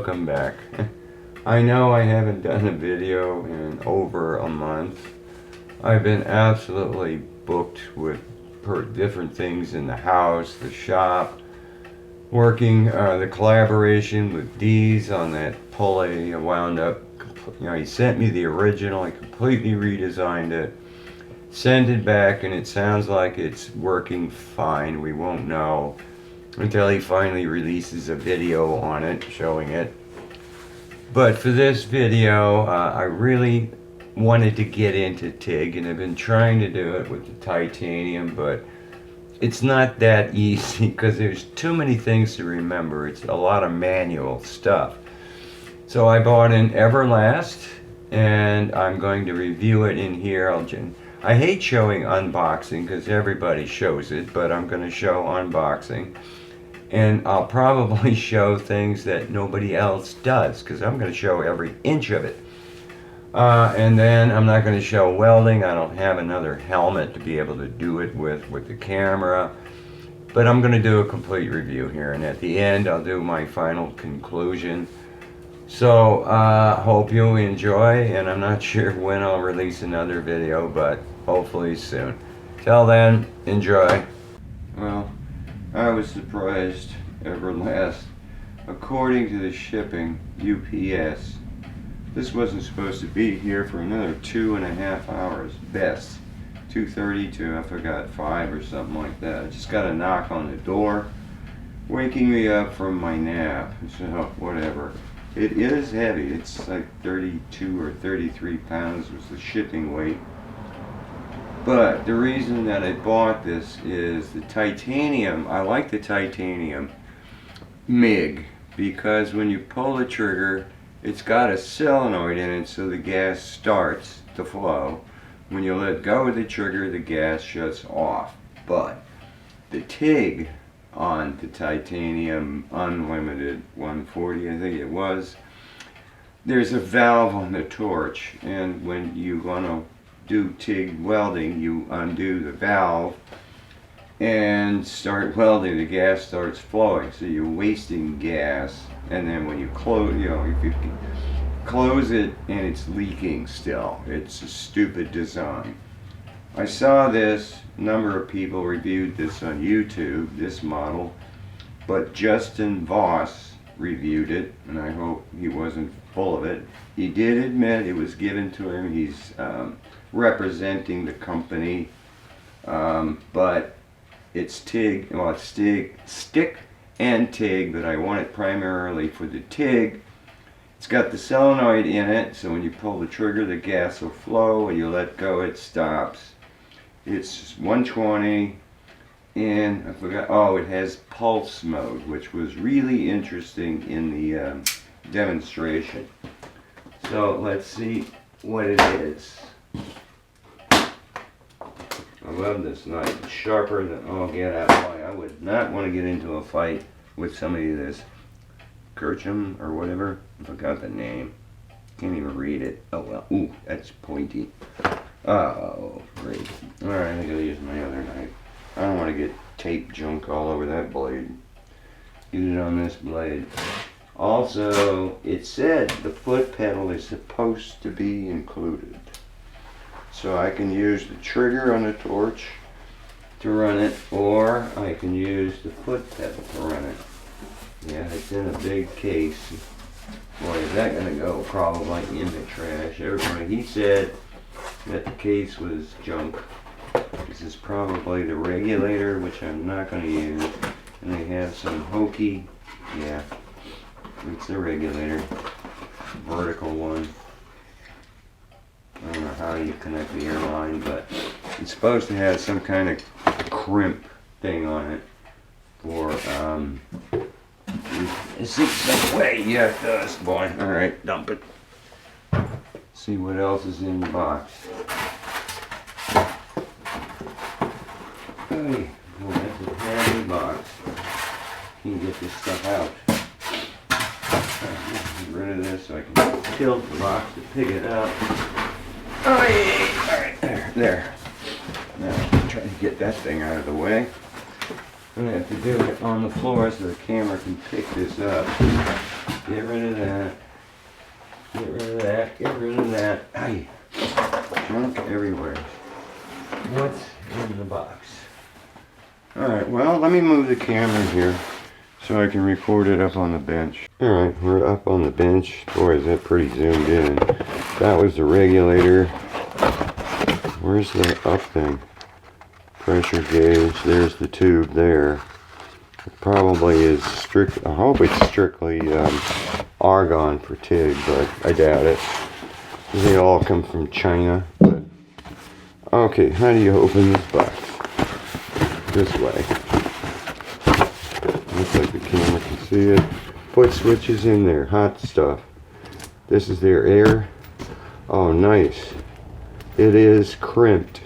welcome back. I know I haven't done a video in over a month. I've been absolutely booked with different things in the house, the shop, working the collaboration with Dee's on that pulley. I wound up, he sent me the original, I completely redesigned it, sent it back, and it sounds like it's working fine. We won't know until he finally releases a video on it, showing it. But for this video, I really wanted to get into TIG, and I've been trying to do it with the titanium, but it's not that easy because there's too many things to remember. It's a lot of manual stuff. So I bought an Everlast, and I'm going to review it in here. I hate showing unboxing because everybody shows it, but I'm going to show unboxing. And I'll probably show things that nobody else does because I'm going to show every inch of it. And then I'm not going to show welding. I don't have another helmet to be able to do it with the camera. But I'm going to do a complete review here. And at the end, I'll do my final conclusion. So, hope you enjoy. And I'm not sure when I'll release another video, but hopefully soon. Till then, enjoy. Well, I was surprised, Everlast. According to the shipping, UPS, this wasn't supposed to be here for another 2.5 hours, best. 2:30 to, I forgot, 5 or something like that. I just got a knock on the door, waking me up from my nap. So, whatever. It is heavy. It's like 32 or 33 pounds was the shipping weight. But the reason that I bought this is the titanium. I like the titanium MIG because when you pull the trigger, it's got a solenoid in it so the gas starts to flow. When you let go of the trigger, the gas shuts off. But the TIG on the titanium unlimited 140, I think it was, there's a valve on the torch, and when you want to do TIG welding, you undo the valve and start welding. The gas starts flowing, so you're wasting gas. And then when you close, if you close it and it's leaking still, it's a stupid design. I saw this, a number of people reviewed this on YouTube, this model, but Justin Voss reviewed it, and I hope he wasn't full of it. He did admit it was given to him. He's representing the company, but it's TIG, well, it's stick and TIG, but I want it primarily for the TIG. It's got the solenoid in it, so when you pull the trigger, the gas will flow. When you let go, it stops. It's 120, and I forgot, oh, it has pulse mode, which was really interesting in the demonstration. So let's see what it is. I love this knife. It's sharper than, oh, get out of the way. I would not want to get into a fight with somebody that's Kirchham or whatever. I forgot the name. Can't even read it. Oh well. Ooh, that's pointy. Oh, great. Alright, I gotta use my other knife. I don't want to get tape junk all over that blade. Get it on this blade. Also, it said the foot pedal is supposed to be included. So I can use the trigger on the torch to run it, or I can use the foot pedal to run it. Yeah, it's in a big case. Boy, is that going to go probably in the trash. Everybody, he said that the case was junk. This is probably the regulator, which I'm not going to use. And they have some hokey, yeah, it's the regulator, vertical one. I don't know how you connect the airline, but it's supposed to have some kind of crimp thing on it for zigzag way. Yeah, it does, boy. All right, dump it. See what else is in the box. Hey, well, that's a heavy box. You can get this stuff out. Get rid of this so I can tilt the box to pick it up. Oh, yeah. All right, there. Now, I'm trying to get that thing out of the way. I'm going to have to do it on the floor so the camera can pick this up. Get rid of that. Get rid of that. Get rid of that. Aye. Junk everywhere. What's in the box? Alright, well, let me move the camera here so I can record it up on the bench. Alright, we're up on the bench. Boy, is that pretty zoomed in. That was the regulator. Where's the up thing? Pressure gauge. There's the tube there. It probably is strict. I hope it's strictly argon for TIG, but I doubt it. They all come from China. But okay, how do you open this box? This way. Looks like the camera can see it. Put switches in there. Hot stuff. This is their air. Oh, nice. It is crimped.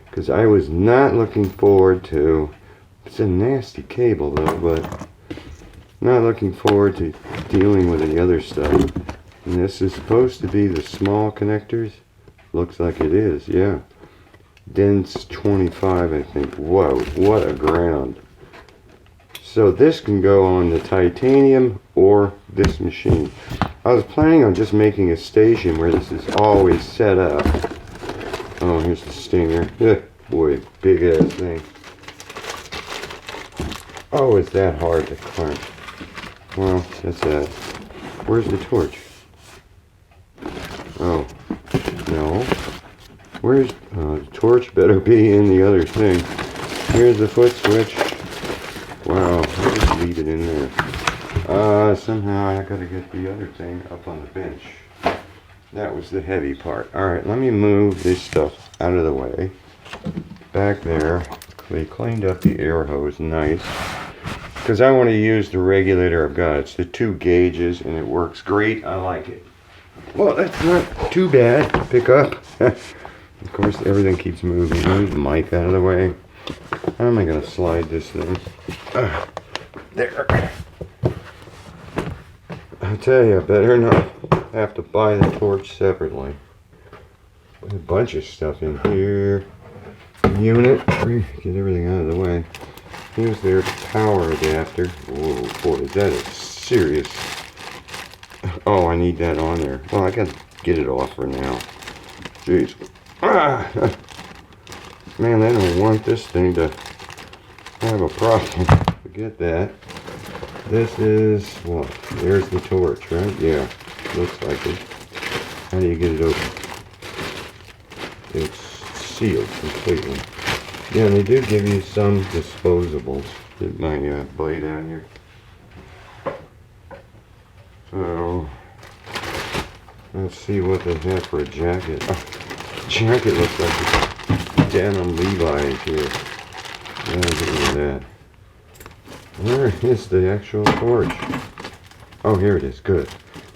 Because I was not looking forward to... It's a nasty cable though, but... Not looking forward to dealing with the other stuff. And this is supposed to be the small connectors. Looks like it is, yeah. Dense 25, I think. Whoa, what a ground. So this can go on the titanium or this machine. I was planning on just making a station where this is always set up. Oh, here's the stinger. Boy, big ass thing. Oh, is that hard to climb? Well, that's that. Where's the torch? Oh, no. Where's the torch? Better be in the other thing. Here's the foot switch. Wow, I'll just leave it in there. Somehow I gotta get the other thing up on the bench. That was the heavy part. Alright, let me move this stuff out of the way. Back there, they cleaned up the air hose, nice. Because I want to use the regulator I've got. It's the 2 gauges and it works great. I like it. Well, that's not too bad to pick up. Of course, everything keeps moving. Move the mic out of the way. How am I going to slide this thing? There. I tell you, I better not have to buy the torch separately. Put a bunch of stuff in here. Unit. Get everything out of the way. Here's their power adapter. Whoa, boy, is that a serious... Oh, I need that on there. Oh, I gotta get it off for now. Jeez. Ah! Man, I don't want this thing to have a problem. Forget that. This is what? There's the torch, right? Yeah, looks like it. How do you get it open? It's sealed completely. Yeah, and they do give you some disposables. Get my blade out here. So, let's see what they have for a jacket. Oh, jacket looks like a denim Levi's here. Yeah, get rid of that. Where is the actual torch? Oh, here it is. Good.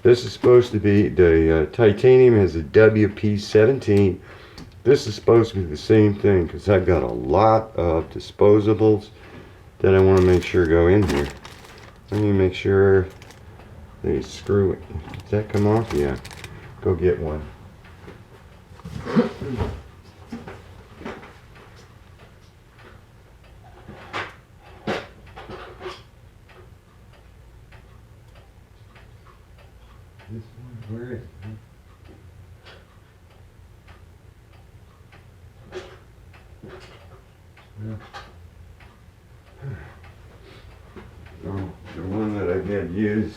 This is supposed to be, the titanium has a WP17. This is supposed to be the same thing because I've got a lot of disposables that I want to make sure go in here. Let me make sure they screw it. Does that come off? Yeah. Go get one. This one, where is it? Oh, the one that I had used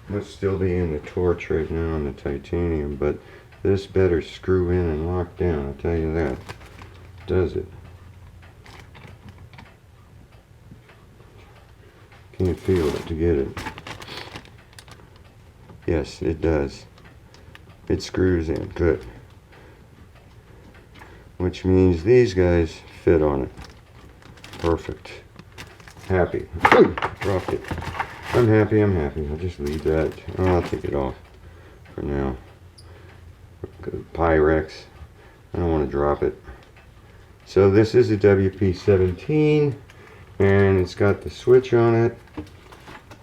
must still be in the torch right now on the titanium, but this better screw in and lock down, I'll tell you that. Does it? Can't feel it to get it. Yes, it does. It screws in. Good. Which means these guys fit on it. Perfect. Happy. Dropped it. I'm happy, I'm happy. I'll just leave that. Oh, I'll take it off for now. Pyrex. I don't want to drop it. So this is a WP17 and it's got the switch on it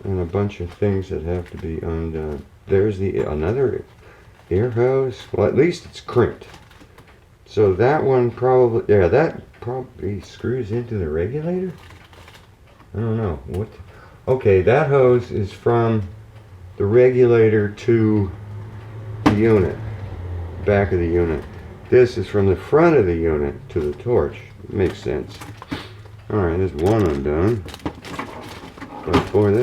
and a bunch of things that have to be undone. There's the another air hose. Well, at least it's crimped. So that one probably, yeah, that probably screws into the regulator. I don't know what. Okay, that hose is from the regulator to the unit, back of the unit. This is from the front of the unit to the torch. Makes sense. Alright, there's one undone. But boy,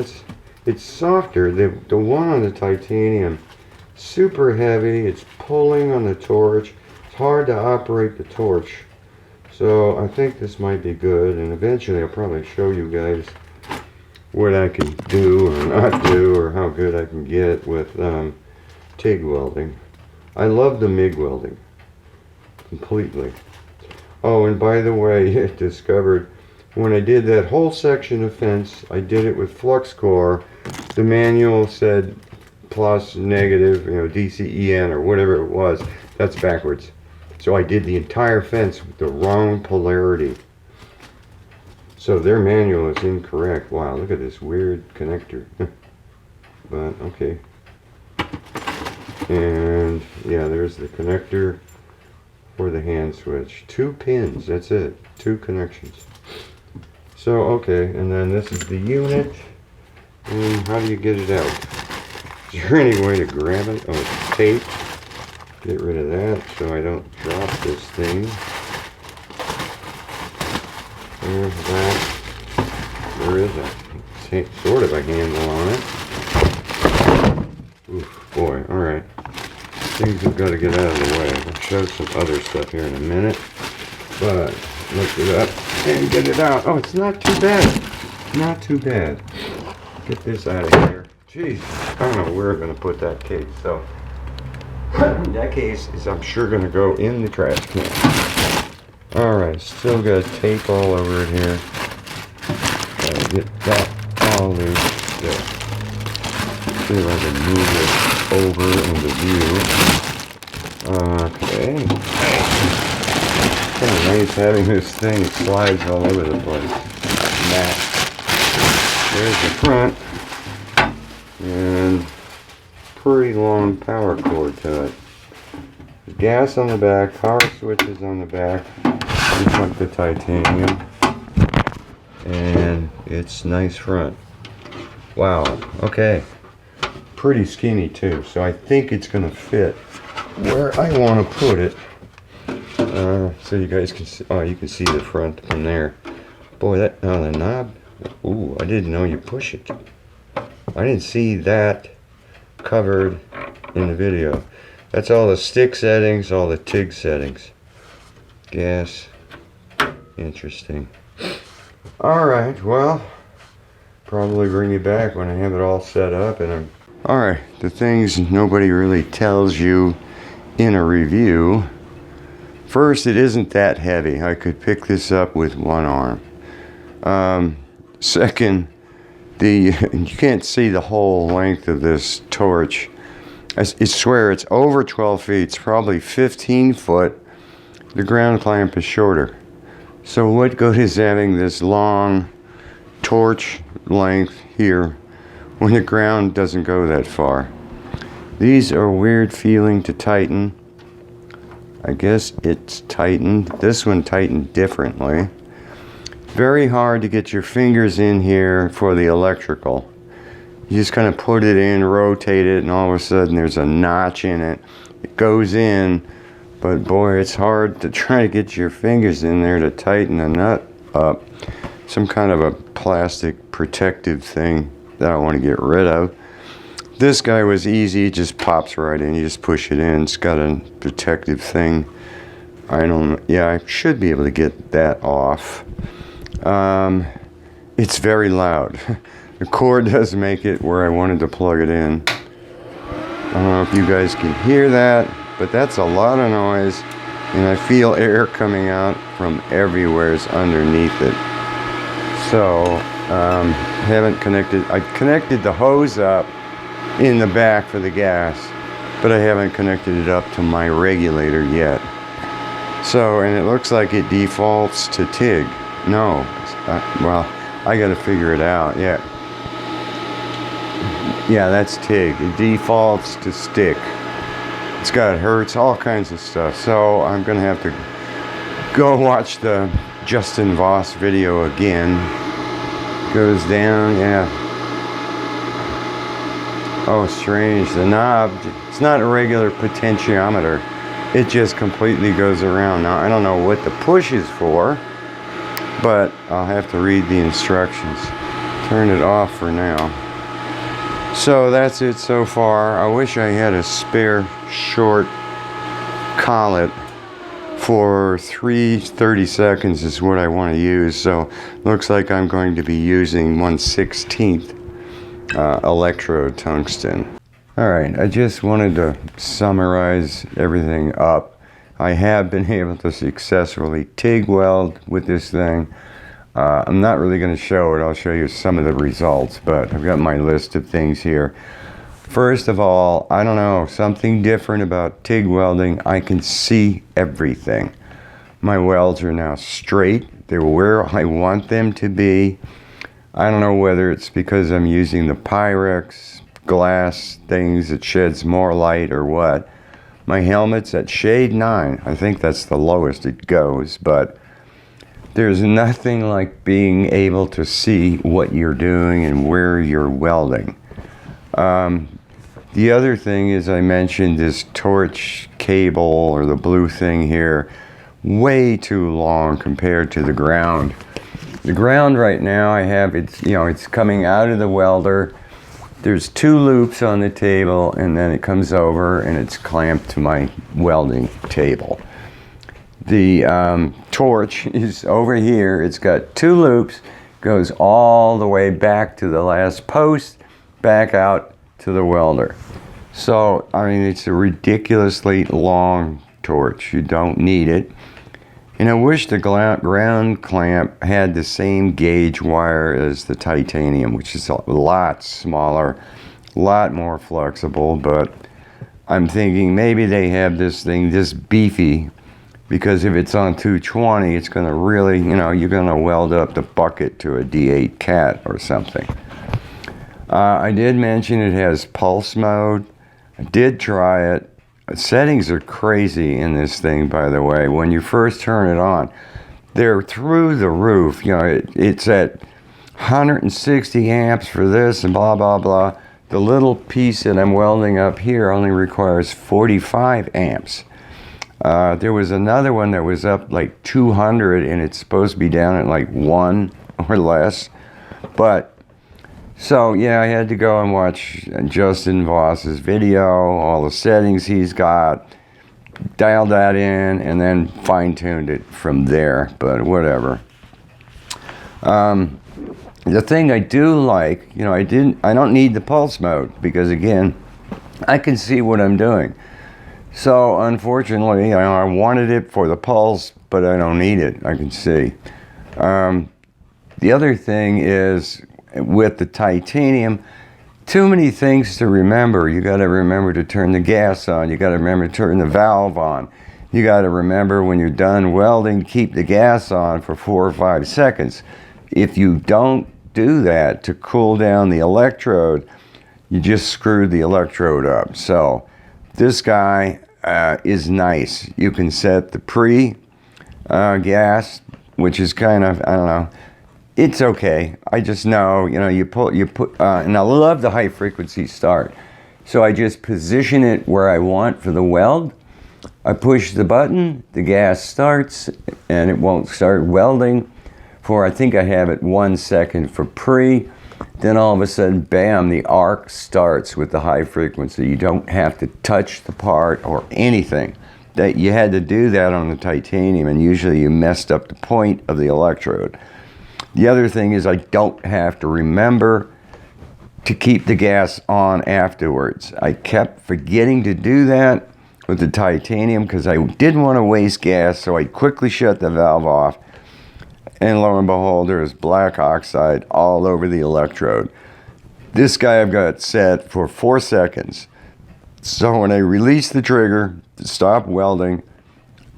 it's softer. The one on the titanium, super heavy. It's pulling on the torch. It's hard to operate the torch. So I think this might be good, and eventually I'll probably show you guys what I can do or not do, or how good I can get with TIG welding. I love the MIG welding completely. Oh, and by the way, I discovered when I did that whole section of fence, I did it with flux core. The manual said plus, negative, DCEN or whatever it was. That's backwards. So I did the entire fence with the wrong polarity. So their manual is incorrect. Wow, look at this weird connector. But okay. And yeah, there's the connector for the hand switch. 2 pins, that's it. 2 connections. So okay, and then this is the unit. And how do you get it out? Is there any way to grab it? Oh, it's tape. Get rid of that so I don't drop this thing. There's that. There is a sort of a handle on it. Oof, boy, alright. Things have got to get out of the way. I'll show some other stuff here in a minute. But, lift it up and get it out. Oh, it's not too bad. Not too bad. Get this out of here. Jeez, I don't know where I'm going to put that case. So, that case is, I'm sure, going to go in the trash can. Alright, still got tape all over it here. Gotta get that all loose. There. See if I can move it over into view. Okay. Kind of nice having this thing. It slides all over the place. Mat. There's the front. And pretty long power cord to it. Gas on the back, power switches on the back, just like the titanium, and it's nice front. Wow, okay, pretty skinny too, so I think it's gonna fit where I want to put it. So you guys can see, oh, you can see the front from there. Boy, that, oh, the knob, ooh, I didn't know you push it. I didn't see that covered in the video. That's all the stick settings, all the TIG settings. Gas. Interesting. Alright, well, probably bring you back when I have it all set up. And alright, the things nobody really tells you in a review. First, it isn't that heavy. I could pick this up with one arm. Second, you can't see the whole length of this torch. I swear it's over 12 feet. It's probably 15 foot. The ground clamp is shorter. So what good is having this long torch length here when the ground doesn't go that far? These are weird feeling to tighten. I guess it's tightened. This one tightened differently. Very hard to get your fingers in here for the electrical. You just kind of put it in, rotate it, and all of a sudden there's a notch in it. It goes in, but boy, it's hard to try to get your fingers in there to tighten the nut up. Some kind of a plastic protective thing that I want to get rid of. This guy was easy, it just pops right in. You just push it in. It's got a protective thing. I don't know. Yeah, I should be able to get that off. It's very loud. The cord does make it where I wanted to plug it in. I don't know if you guys can hear that, but that's a lot of noise, and I feel air coming out from everywhere's underneath it. So, haven't connected. I connected the hose up in the back for the gas, but I haven't connected it up to my regulator yet. So, and it looks like it defaults to TIG. No, well, I gotta figure it out. Yeah, that's TIG. It defaults to stick. It's got hertz, all kinds of stuff. So I'm gonna have to go watch the Justin Voss video again. Goes down, yeah. Oh, strange. The knob, it's not a regular potentiometer. It just completely goes around. Now, I don't know what the push is for, but I'll have to read the instructions. Turn it off for now. So that's it so far. I wish I had a spare short collet for 30 seconds is what I want to use. So looks like I'm going to be using 1/16 electrode tungsten. Alright, I just wanted to summarize everything up. I have been able to successfully TIG weld with this thing. I'm not really going to show it. I'll show you some of the results, but I've got my list of things here. First of all, I don't know, something different about TIG welding. I can see everything. My welds are now straight. They're where I want them to be. I don't know whether it's because I'm using the Pyrex glass things that sheds more light or what. My helmet's at shade 9. I think that's the lowest it goes, but there's nothing like being able to see what you're doing and where you're welding. The other thing is I mentioned this torch cable or the blue thing here, way too long compared to the ground. The ground right now I have, it's coming out of the welder. There's 2 loops on the table, and then it comes over and it's clamped to my welding table. The torch is over here. It's got 2 loops, goes all the way back to the last post, back out to the welder. So, I mean, it's a ridiculously long torch. You don't need it. And I wish the ground clamp had the same gauge wire as the titanium, which is a lot smaller, a lot more flexible, but I'm thinking maybe they have this thing this beefy, because if it's on 220, it's going to really, you're going to weld up the bucket to a D8 cat or something. I did mention it has pulse mode. I did try it. Settings are crazy in this thing, by the way. When you first turn it on, they're through the roof. It's at 160 amps for this and blah, blah, blah. The little piece that I'm welding up here only requires 45 amps. There was another one that was up like 200, and it's supposed to be down at like 1 or less. But so, yeah, I had to go and watch Justin Voss's video, all the settings he's got, dialed that in, and then fine-tuned it from there, but whatever. The thing I do like, I don't need the pulse mode, because again, I can see what I'm doing. So, unfortunately, I wanted it for the pulse, but I don't need it. I can see. The other thing is, with the titanium, too many things to remember. You got to remember to turn the gas on. You got to remember to turn the valve on. You got to remember when you're done welding, keep the gas on for 4 or 5 seconds. If you don't do that to cool down the electrode, you just screwed the electrode up. So this guy is nice. You can set the gas, which is kind of, I don't know, it's okay. I just know, you put, and I love the high frequency start. So I just position it where I want for the weld. I push the button, the gas starts, and it won't start welding for, I think I have it 1 second for pre. Then all of a sudden, bam, the arc starts with the high frequency. You don't have to touch the part or anything. That you had to do that on the titanium, and usually you messed up the point of the electrode. The other thing is I don't have to remember to keep the gas on afterwards. I kept forgetting to do that with the titanium because I didn't want to waste gas, so I quickly shut the valve off. And lo and behold, there is black oxide all over the electrode. This guy I've got set for 4 seconds. So when I release the trigger to stop welding,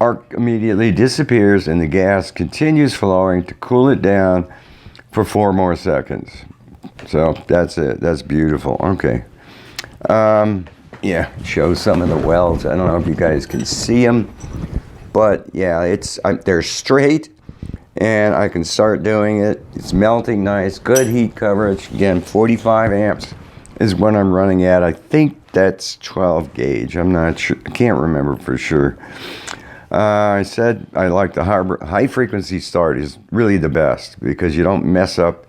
arc immediately disappears and the gas continues flowing to cool it down for 4 more seconds. So that's it. That's beautiful. Okay. Yeah, show some of the welds. I don't know if you guys can see them, but yeah, they're straight, and I can start doing it. It's melting nice, good heat coverage. Again, 45 amps is what I'm running at. I think that's 12 gauge. I'm not sure. I can't remember for sure. I said I like the high frequency start is really the best because you don't mess up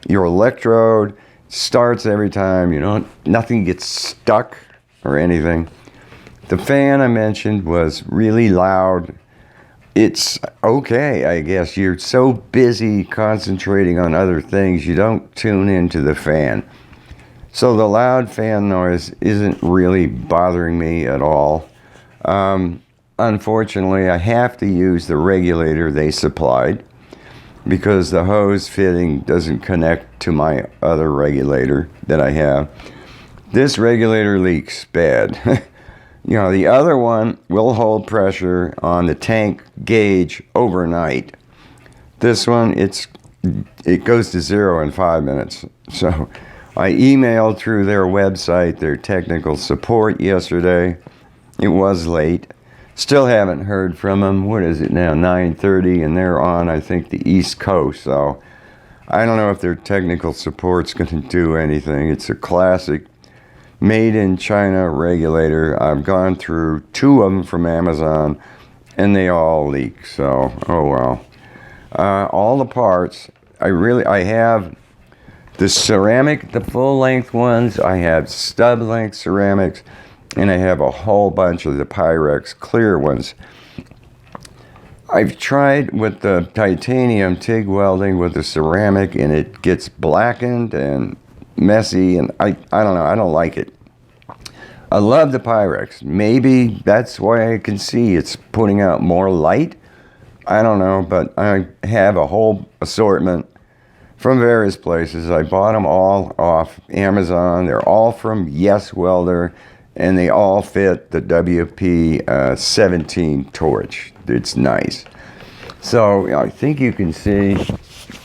your electrode. Starts every time. Nothing gets stuck or anything. The fan I mentioned was really loud. It's okay, I guess. You're so busy concentrating on other things, you don't tune into the fan. So the loud fan noise isn't really bothering me at all. Unfortunately, I have to use the regulator they supplied because the hose fitting doesn't connect to my other regulator that I have. This regulator leaks bad. The other one will hold pressure on the tank gauge overnight. This one, it goes to 0 in 5 minutes. So I emailed through their website, their technical support yesterday. It was late. Still haven't heard from them. What is it now, 9:30, and they're on, I think, the East Coast. So I don't know if their technical support's going to do anything. It's a classic made in China regulator. I've gone through 2 of them from Amazon, and they all leak. So, oh well. All the parts, I have the ceramic, the full-length ones. I have stub-length ceramics, and I have a whole bunch of the Pyrex clear ones. I've tried with the titanium TIG welding with the ceramic, and it gets blackened and messy, and I don't know, I don't like it. I love the Pyrex. Maybe that's why I can see it's putting out more light. I don't know, but I have a whole assortment from various places. I bought them all off Amazon. They're all from Yes Welder, and they all fit the WP 17 torch. It's nice. So I think you can see,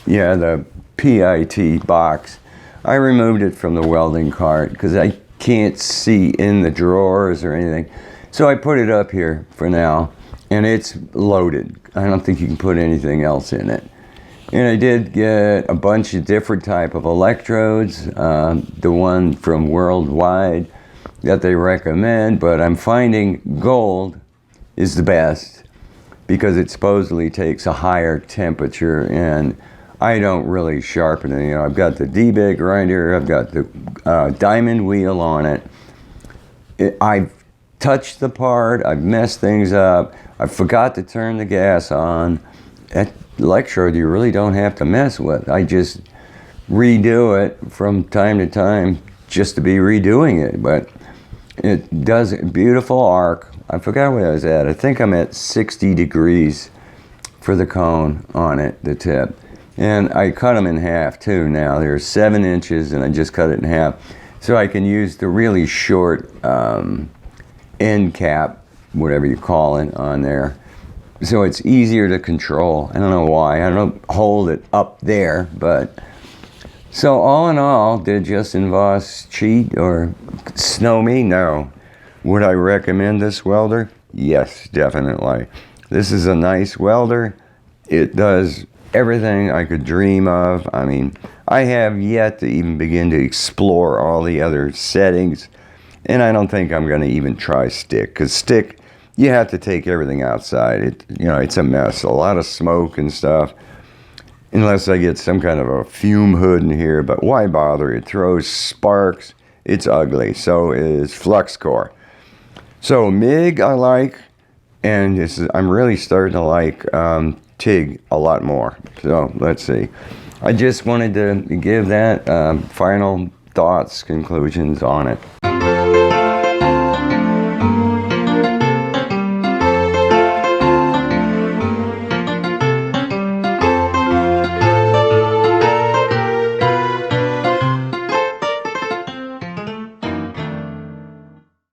the PIT box. I removed it from the welding cart because I can't see in the drawers or anything. So I put it up here for now, and it's loaded. I don't think you can put anything else in it. And I did get a bunch of different type of electrodes, the one from Worldwide that they recommend, but I'm finding gold is the best because it supposedly takes a higher temperature, and I don't really sharpen it. I've got the D-bit grinder, I've got the diamond wheel on it. I've touched the part, I've messed things up, I forgot to turn the gas on. That electrode you really don't have to mess with. I just redo it from time to time just to be redoing it, but it does a beautiful arc. I forgot what I was at. I think I'm at 60 degrees for the cone on it, the tip. And I cut them in half too now. They're 7 inches and I just cut it in half. So I can use the really short end cap, whatever you call it, on there. So it's easier to control. I don't know why. I don't hold it up there, but so all in all, did Justin Voss cheat or snow me? No. Would I recommend this welder? Yes, definitely. This is a nice welder. It does everything I could dream of. I mean, I have yet to even begin to explore all the other settings, and I don't think I'm going to even try stick, because stick, you have to take everything outside. It's a mess, a lot of smoke and stuff, unless I get some kind of a fume hood in here, but why bother? It throws sparks. It's ugly. So is flux core. So MIG I like, and I'm really starting to like TIG a lot more. So let's see. I just wanted to give that final thoughts, conclusions on it.